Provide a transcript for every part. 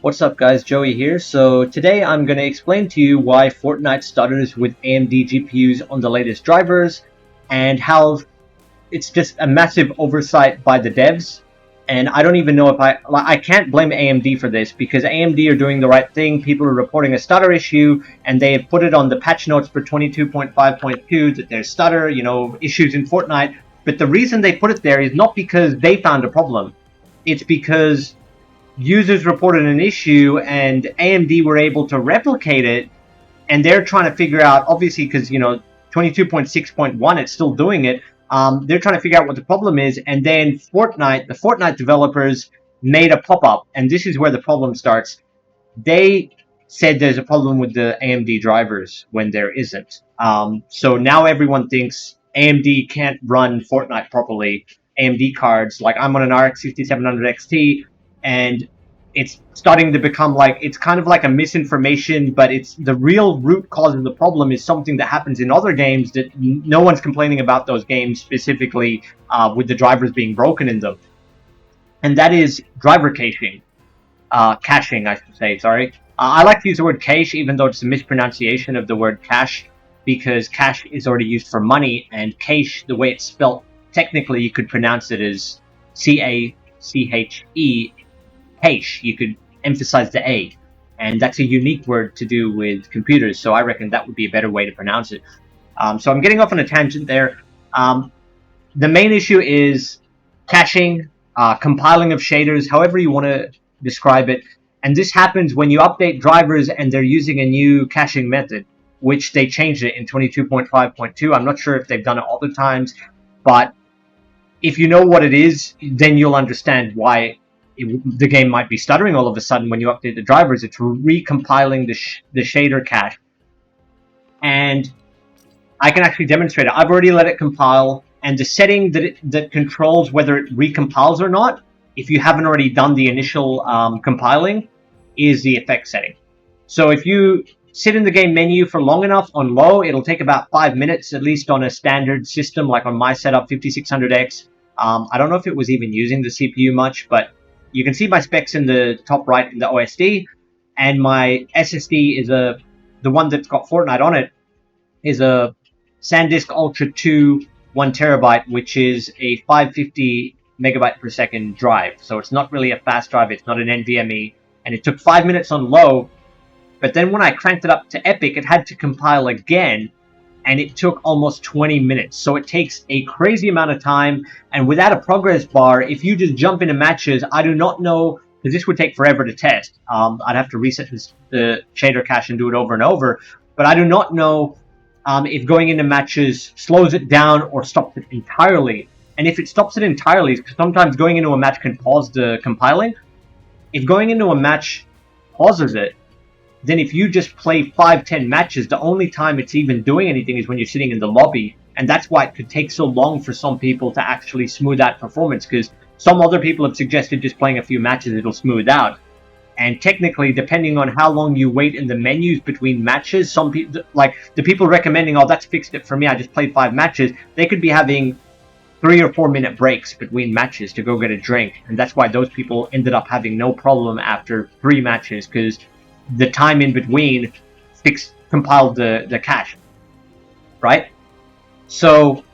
What's up guys, Joey here. So today I'm going to explain to you why Fortnite stutters with AMD GPUs on the latest drivers and how it's just a massive oversight by the devs. And I don't even know if I can't blame AMD for this because AMD are doing the right thing. People are reporting a stutter issue and they have put it on the patch notes for 22.5.2 that there's stutter, issues in Fortnite. But the reason they put it there is not because they found a problem. It's because users reported an issue and AMD were able to replicate it, and they're trying to figure out, obviously, because 22.6.1 it's still doing it. They're trying to figure out what the problem is, and then the Fortnite developers made a pop-up, and this is where the problem starts. They said there's a problem with the AMD drivers when there isn't. So now everyone thinks AMD can't run Fortnite properly. AMD cards, like I'm on an RX 5700 XT, and it's starting to become like, it's kind of like a misinformation, but it's the real root cause of the problem is something that happens in other games that no one's complaining about those games specifically, with the drivers being broken in them. And that is driver caching. Caching, I should say, sorry. I like to use the word cache, even though it's a mispronunciation of the word cache, because cache is already used for money, and cache, the way it's spelled, technically you could pronounce it as C-A-C-H-E, cache. You could emphasize the A, and that's a unique word to do with computers, so I reckon that would be a better way to pronounce it. So I'm getting off on a tangent there. The main issue is caching, compiling of shaders, however you want to describe it. And this happens when you update drivers and they're using a new caching method, which they changed it in 22.5.2. I'm not sure if they've done it all the times, but if you know what it is, then you'll understand why the game might be stuttering all of a sudden when you update the drivers. It's recompiling the shader cache. And I can actually demonstrate it. I've already let it compile, and the setting that controls whether it recompiles or not, if you haven't already done the initial compiling, is the effect setting. So if you sit in the game menu for long enough on low, it'll take about 5 minutes, at least on a standard system, like on my setup, 5600X. I don't know if it was even using the CPU much, but you can see my specs in the top right in the OSD, and my SSD is the one that's got Fortnite on it, is a Sandisk Ultra 2 1TB, which is a 550 megabyte per second drive. So it's not really a fast drive, it's not an NVMe, and it took 5 minutes on low, but then when I cranked it up to epic, it had to compile again, and it took almost 20 minutes. So it takes a crazy amount of time, and without a progress bar, if you just jump into matches, I do not know, because this would take forever to test. I'd have to reset the shader cache and do it over and over, but I do not know if going into matches slows it down or stops it entirely. And if it stops it entirely, because sometimes going into a match can pause the compiling. If going into a match pauses it, then if you just play 5-10 matches, the only time it's even doing anything is when you're sitting in the lobby. And that's why it could take so long for some people to actually smooth out performance, because some other people have suggested just playing a few matches, it'll smooth out. And technically, depending on how long you wait in the menus between matches, some people, like the people recommending, oh, that's fixed it for me, I just played 5 matches, they could be having 3 or 4 minute breaks between matches to go get a drink. And that's why those people ended up having no problem after 3 matches, because the time in between compiled the cache, right? So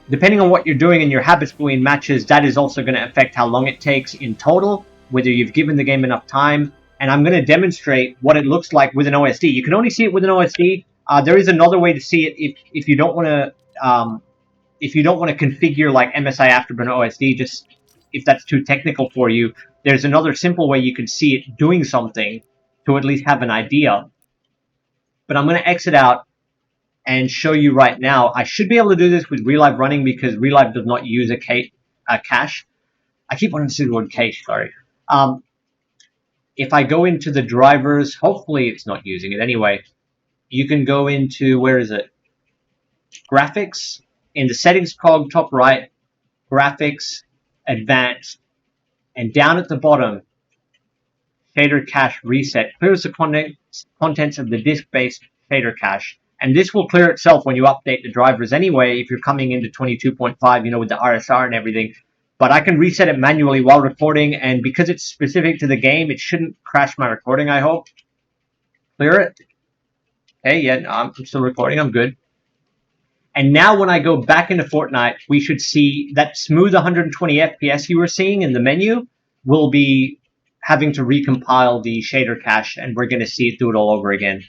depending on what you're doing in your habits between matches, that is also going to affect how long it takes in total, whether you've given the game enough time. And I'm going to demonstrate what it looks like with an OSD. You can only see it with an OSD. There is another way to see it if you don't want to configure like MSI Afterburner OSD, just if that's too technical for you. There's another simple way you can see it doing something to at least have an idea. But I'm going to exit out and show you right now. I should be able to do this with ReLive running because ReLive does not use a cache. I keep wanting to say the word cache, sorry. If I go into the drivers, hopefully it's not using it anyway. You can go into, where is it? Graphics. In the settings cog, top right, graphics, advanced, and down at the bottom, shader cache reset clears the contents of the disk-based shader cache. And this will clear itself when you update the drivers anyway, if you're coming into 22.5, with the RSR and everything. But I can reset it manually while recording, and because it's specific to the game, it shouldn't crash my recording, I hope. Clear it. Okay, yeah, no, I'm still recording, I'm good. And now when I go back into Fortnite, we should see that smooth 120 FPS you were seeing in the menu will be having to recompile the shader cache, and we're going to see it do it all over again.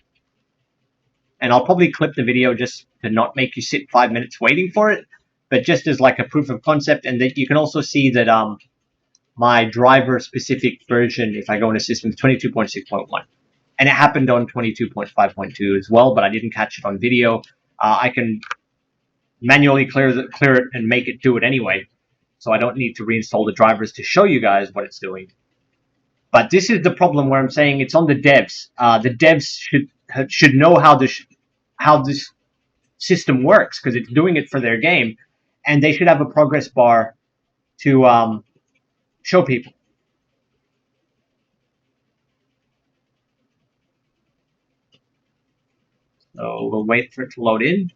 And I'll probably clip the video just to not make you sit 5 minutes waiting for it, but just as like a proof of concept. And that you can also see that my driver specific version, if I go into systems, 22.6.1. And it happened on 22.5.2 as well, but I didn't catch it on video. I can manually clear it and make it do it anyway, so I don't need to reinstall the drivers to show you guys what it's doing. But this is the problem where I'm saying it's on the devs. The devs should know how this system works, because it's doing it for their game, and they should have a progress bar to show people. So we'll wait for it to load in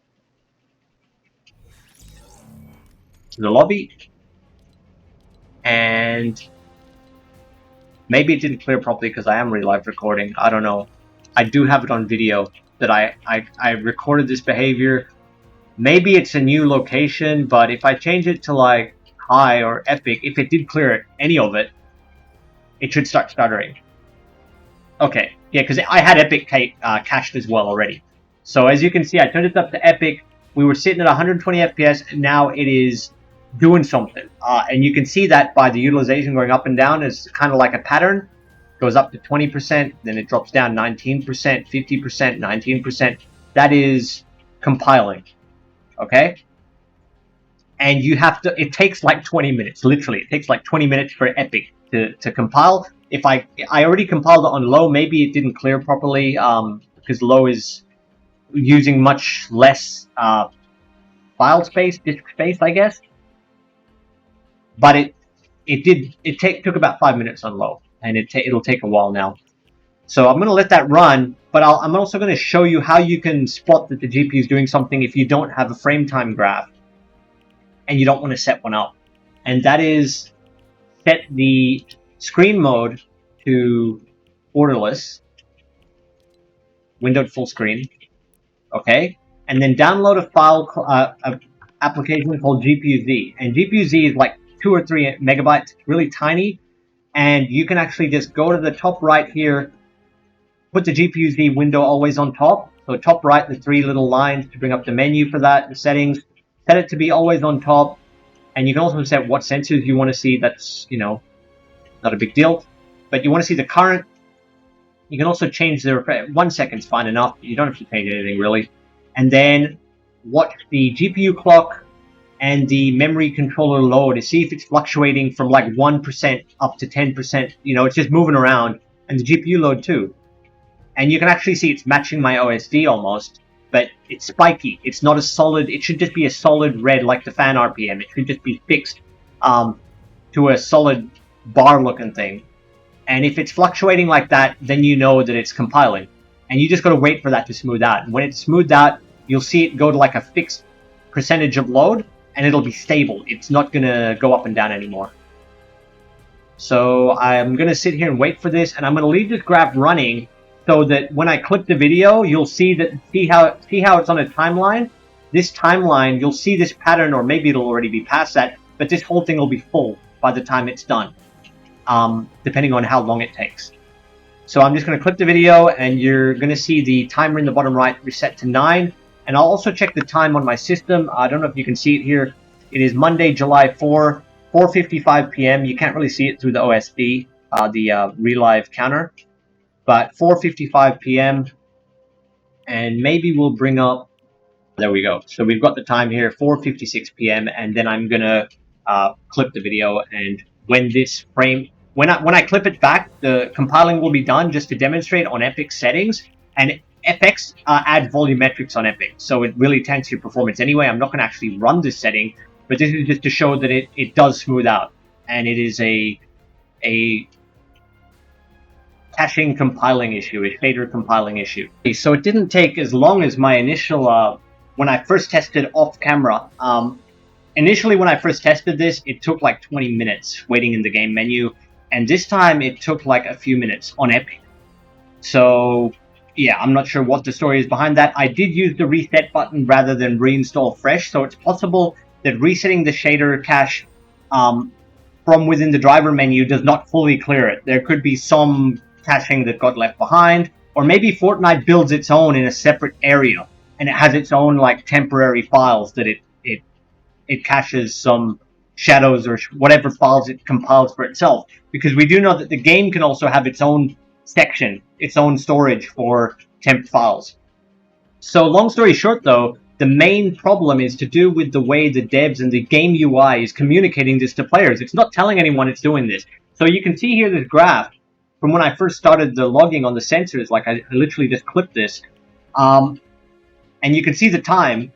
to the lobby, and maybe it didn't clear properly because I am ReLive recording. I don't know. I do have it on video that I recorded this behavior. Maybe it's a new location, but if I change it to like high or epic, if it did clear any of it, it should start stuttering. Okay, yeah, because I had epic cached as well already. So as you can see, I turned it up to epic. We were sitting at 120 FPS, and now it is doing something. And you can see that by the utilization going up and down is kind of like a pattern. It goes up to 20%, then it drops down 19%, 50%, 19%. That is compiling, okay? And you have to, it takes like 20 minutes, literally. It takes like 20 minutes for epic to compile. If I already compiled it on low, maybe it didn't clear properly, because low is using much less file space, disk space, I guess. But it took about 5 minutes on low, and it'll take a while now. So I'm going to let that run, but I'm also going to show you how you can spot that the GPU is doing something if you don't have a frame time graph and you don't want to set one up. And that is set the screen mode to borderless, windowed full screen, okay? And then download a file, application called GPU-Z. And GPU-Z is like 2 or 3 megabytes, really tiny. And you can actually just go to the top right here, put the GPU-Z window always on top. So top right, the 3 little lines to bring up the menu for that, the settings. Set it to be always on top. And you can also set what sensors you want to see. That's, you know, not a big deal. But you want to see the current. You can also change the 1 second's fine enough. You don't have to change anything really. And then watch the GPU clock and the memory controller load to see if it's fluctuating from like 1% up to 10%. You know, it's just moving around. And the GPU load too. And you can actually see it's matching my OSD almost, but it's spiky. It's not a solid, it should just be a solid red like the fan RPM. It should just be fixed to a solid bar looking thing. And if it's fluctuating like that, then you know that it's compiling. And you just got to wait for that to smooth out. And when it's smoothed out, you'll see it go to like a fixed percentage of load, and it'll be stable. It's not going to go up and down anymore. So I'm going to sit here and wait for this, and I'm going to leave this graph running so that when I click the video, you'll see how it's on a timeline. This timeline, you'll see this pattern, or maybe it'll already be past that, but this whole thing will be full by the time it's done, depending on how long it takes. So I'm just going to click the video, and you're going to see the timer in the bottom right reset to 9. And I'll also check the time on my system. I don't know if you can see it here. It is Monday, July 4, 4:55 p.m. You can't really see it through the OSB, the ReLive counter. But 4:55 p.m. and maybe we'll bring up, there we go. So we've got the time here, 4:56 p.m. and then I'm gonna clip the video, and when this frame, when I clip it back, the compiling will be done just to demonstrate on Epic settings, and FX adds volumetrics on Epic, so it really tanks your performance anyway. I'm not gonna actually run this setting, but this is just to show that it does smooth out, and it is a caching compiling issue, a shader compiling issue. So it didn't take as long as my initial, when I first tested off camera, initially when I first tested this, it took like 20 minutes waiting in the game menu, and this time it took like a few minutes on Epic. So yeah, I'm not sure what the story is behind that. I did use the reset button rather than reinstall fresh, so it's possible that resetting the shader cache from within the driver menu does not fully clear it. There could be some caching that got left behind, or maybe Fortnite builds its own in a separate area, and it has its own like temporary files that it caches some shadows or whatever files it compiles for itself. Because we do know that the game can also have its own section, its own storage for temp files. So long story short though, the main problem is to do with the way the devs and the game UI is communicating this to players. It's not telling anyone it's doing this. So you can see here this graph from when I first started the logging on the sensors, like I literally just clipped this, and you can see the time,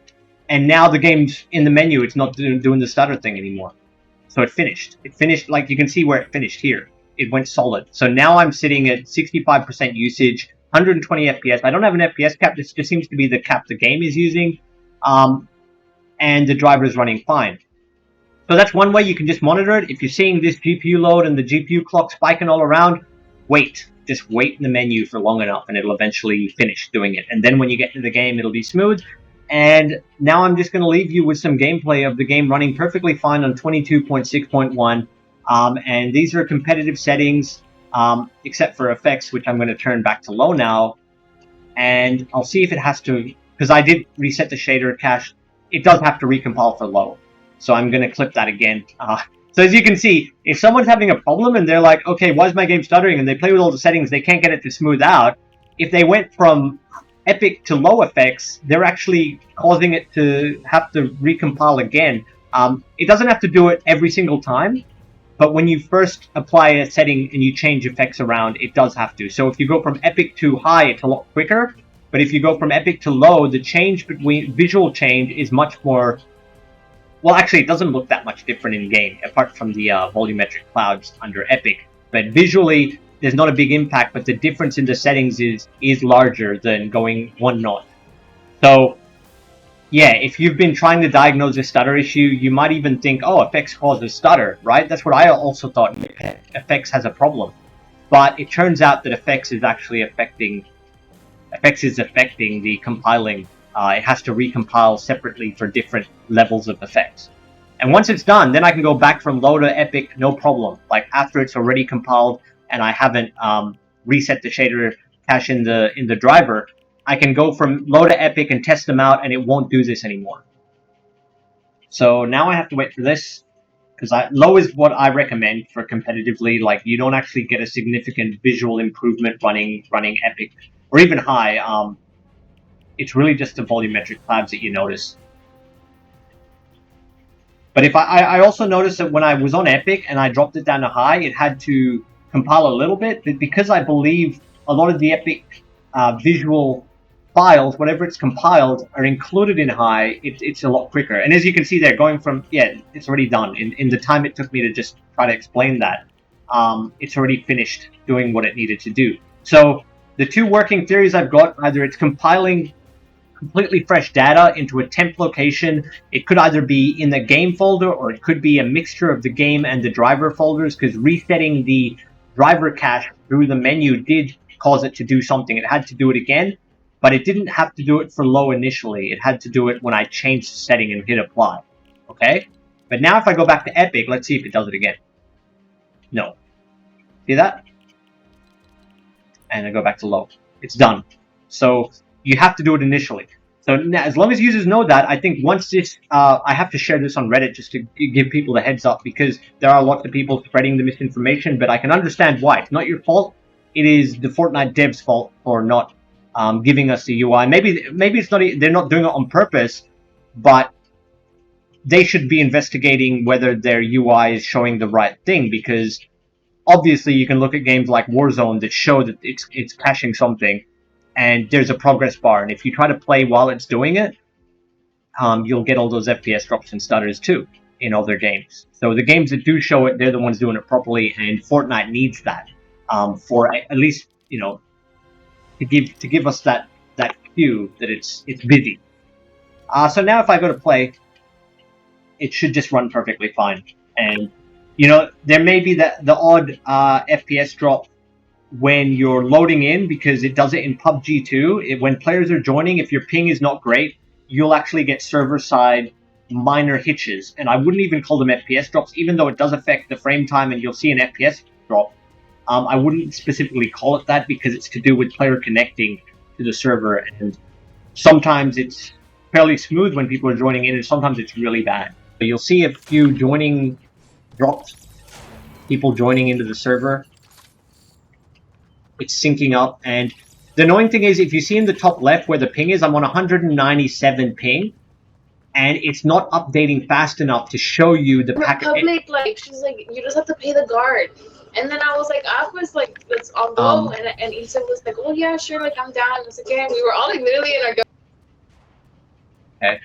and now the game's in the menu, it's not doing the stutter thing anymore. So it finished. It finished, like you can see where it finished here. It went solid. So now I'm sitting at 65% usage, 120 FPS. I don't have an FPS cap. This just seems to be the cap the game is using. And the driver is running fine. So that's one way you can just monitor it. If you're seeing this GPU load and the GPU clock spiking all around, wait. Just wait in the menu for long enough and it'll eventually finish doing it. And then when you get to the game, it'll be smooth. And now I'm just going to leave you with some gameplay of the game running perfectly fine on 22.6.1. And these are competitive settings, except for effects, which I'm going to turn back to low now. And I'll see if it has to, because I did reset the shader cache. It does have to recompile for low. So I'm going to clip that again. So as you can see, if someone's having a problem and they're like, okay, why is my game stuttering? And they play with all the settings, they can't get it to smooth out. If they went from Epic to low effects, they're actually causing it to have to recompile again. It doesn't have to do it every single time, but when you first apply a setting and you change effects around, it does have to. So if you go from Epic to high, it's a lot quicker. But if you go from Epic to low, the change between visual change is much more. Well, actually, it doesn't look that much different in game, apart from the volumetric clouds under Epic. But visually, there's not a big impact, but the difference in the settings is larger than going one notch. So, yeah, if you've been trying to diagnose a stutter issue, you might even think, oh, effects causes stutter, right? That's what I also thought. Effects has a problem. But it turns out that effects is actually affecting the compiling. It has to recompile separately for different levels of effects. And once it's done, then I can go back from low to Epic, no problem. Like after it's already compiled and I haven't reset the shader cache in the driver, I can go from low to Epic and test them out, and it won't do this anymore. So now I have to wait for this, because low is what I recommend for competitively. Like you don't actually get a significant visual improvement running Epic, or even high. It's really just the volumetric clouds that you notice. But if I also noticed that when I was on Epic and I dropped it down to high, it had to compile a little bit. But because I believe a lot of the Epic visual files, whatever it's compiled, are included in high, it's a lot quicker. And as you can see there, going from, yeah, it's already done. In the time it took me to just try to explain that, it's already finished doing what it needed to do. So the two working theories I've got, either it's compiling completely fresh data into a temp location. It could either be in the game folder, or it could be a mixture of the game and the driver folders, because resetting the driver cache through the menu did cause it to do something. It had to do it again, but it didn't have to do it for low initially. It had to do it when I changed the setting and hit apply. Okay? But now if I go back to Epic, let's see if it does it again. No. See that? And I go back to low. It's done. So you have to do it initially. So now, as long as users know that, I think once this, I have to share this on Reddit just to give people the heads up, because there are lots of people spreading the misinformation, but I can understand why. It's not your fault. It is the Fortnite devs' fault for not giving us the UI. Maybe it's not. They're not doing it on purpose, but they should be investigating whether their UI is showing the right thing, because obviously you can look at games like Warzone that show that it's caching something, and there's a progress bar, and if you try to play while it's doing it, you'll get all those FPS drops and stutters too in other games. So the games that do show it, they're the ones doing it properly, and Fortnite needs that for at least, you know, to give us that cue that it's busy. So now if I go to play, it should just run perfectly fine. And you know, there may be the odd FPS drop when you're loading in, because it does it in PUBG too. When players are joining, if your ping is not great, you'll actually get server-side minor hitches, and I wouldn't even call them FPS drops, even though it does affect the frame time and you'll see an FPS drop. I wouldn't specifically call it that because it's to do with player connecting to the server, and sometimes it's fairly smooth when people are joining in, and sometimes it's really bad. But you'll see a few joining drops, people joining into the server. It's syncing up, and the annoying thing is, if you see in the top left where the ping is, I'm on 197 ping, and it's not updating fast enough to show you the packet. Public, like, she's like, you just have to pay the guard. And then I was like, let's all go. And Isa was like, oh yeah, sure, like, I'm down. And again, we were all like literally in our Okay.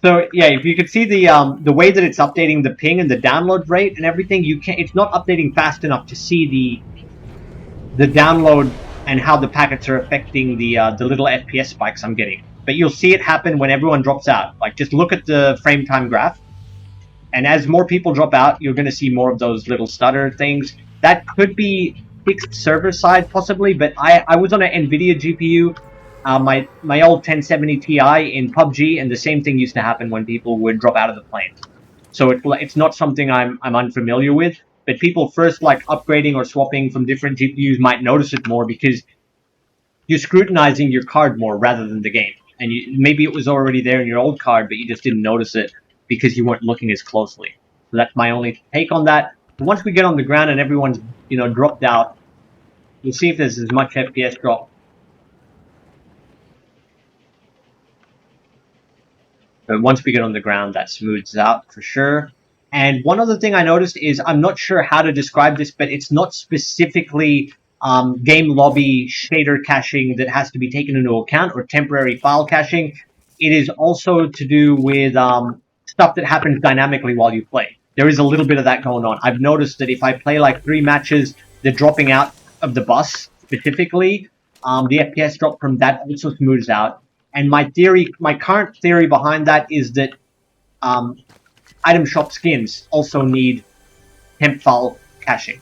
So yeah, if you could see the way that it's updating the ping and the download rate and everything, it's not updating fast enough to see the download and how the packets are affecting the little FPS spikes I'm getting. But you'll see it happen when everyone drops out. Like, just look at the frame time graph, and as more people drop out, you're going to see more of those little stutter things. That could be fixed server side possibly, but I was on an Nvidia GPU. My old 1070 Ti in PUBG, and the same thing used to happen when people would drop out of the plane. So it's not something I'm unfamiliar with. But people first like upgrading or swapping from different GPUs might notice it more because you're scrutinizing your card more rather than the game. And maybe it was already there in your old card, but you just didn't notice it because you weren't looking as closely. So that's my only take on that. But once we get on the ground and everyone's dropped out, we'll see if there's as much FPS drop. But once we get on the ground, that smooths out for sure. And one other thing I noticed is, I'm not sure how to describe this, but it's not specifically game lobby shader caching that has to be taken into account, or temporary file caching. It is also to do with stuff that happens dynamically while you play. There is a little bit of that going on. I've noticed that if I play like 3 matches, the dropping out of the bus specifically, the FPS drop from that also smooths out. And my current theory behind that is that item shop skins also need temp file caching.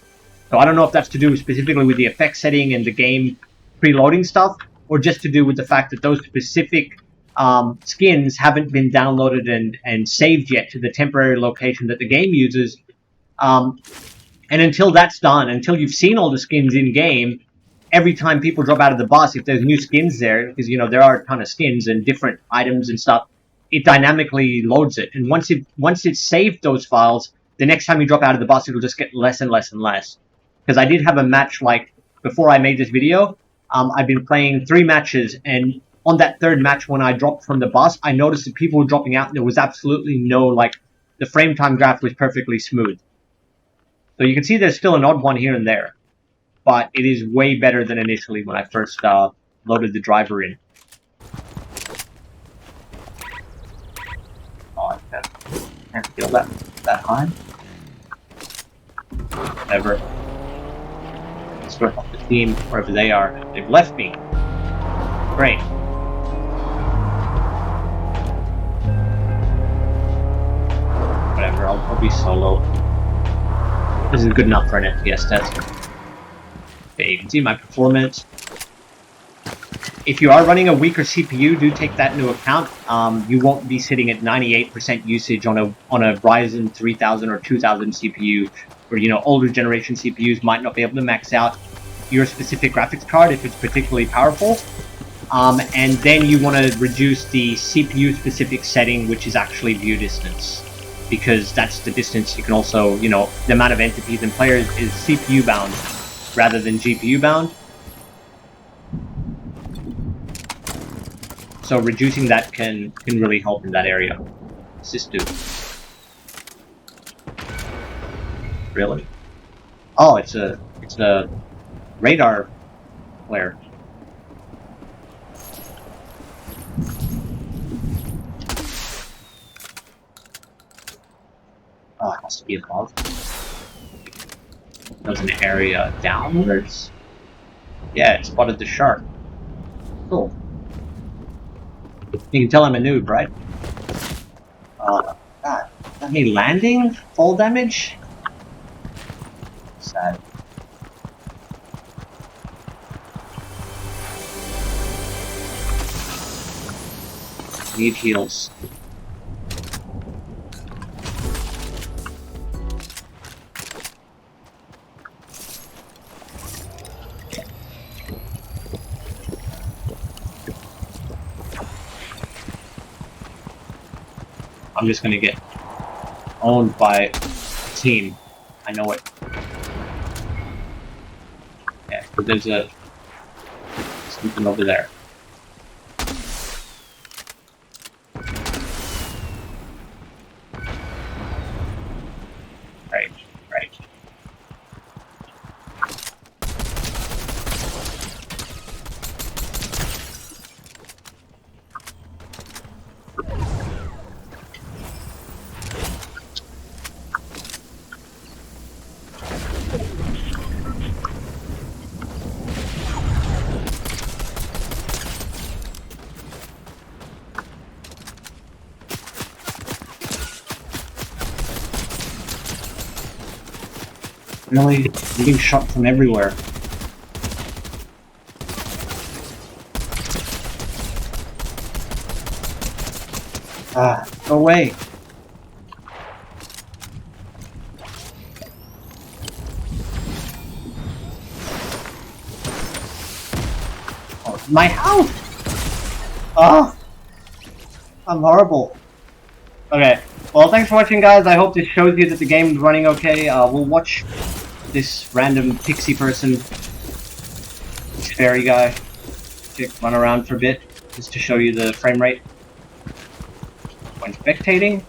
So I don't know if that's to do specifically with the effect setting and the game preloading stuff, or just to do with the fact that those specific skins haven't been downloaded and saved yet to the temporary location that the game uses. And until that's done, until you've seen all the skins in game, every time people drop out of the bus, if there's new skins there, because there are a ton of skins and different items and stuff, it dynamically loads it. And once it's saved those files, the next time you drop out of the bus, it'll just get less and less and less. Because I did have a match, like, before I made this video, I've been playing 3 matches, and on that 3rd match, when I dropped from the bus, I noticed that people were dropping out, and there was absolutely no, like, the frame time graph was perfectly smooth. So you can see there's still an odd one here and there, but it is way better than initially when I first loaded the driver in. Oh, I can't feel that high. Whatever. Sort of the team, wherever they are. They've left me. Great. Whatever, I'll be solo. This is good enough for an FPS test. Okay, you can see my performance. If you are running a weaker CPU, do take that into account. You won't be sitting at 98% usage on a Ryzen 3000 or 2000 CPU, or older generation CPUs might not be able to max out your specific graphics card if it's particularly powerful. And then you want to reduce the CPU specific setting, which is actually view distance, because that's the distance you can also, the amount of entities and players is CPU bound rather than GPU bound. So reducing that can really help in that area. What's this do? Really? Oh, it's a radar flare. Oh, it has to be above. Does an area downwards? Yeah, it spotted the shark. Cool. You can tell I'm a noob, right? God, that me landing? Fall damage? Sad. Need heals. I'm just gonna get owned by a team. I know it. Yeah, but there's something over there. Right, right. Really? I'm being shot from everywhere. Go away. Oh, my house! Oh! I'm horrible. Okay. Well, thanks for watching, guys. I hope this shows you that the game is running okay. We'll watch this random pixie person, this fairy guy, run around for a bit, just to show you the frame rate when spectating.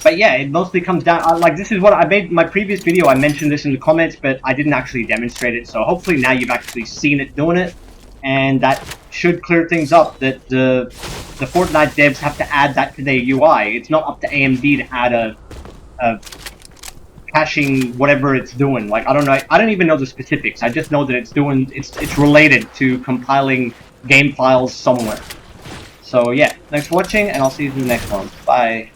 But yeah, it mostly comes down, like, this is what I made my previous video. I mentioned this in the comments, but I didn't actually demonstrate it. So hopefully now you've actually seen it doing it, and that should clear things up, that the Fortnite devs have to add that to their UI. It's not up to AMD to add a caching whatever it's doing. Like, I don't know, I don't even know the specifics. I just know that it's related to compiling game files somewhere. So yeah, thanks for watching, and I'll see you in the next one. Bye.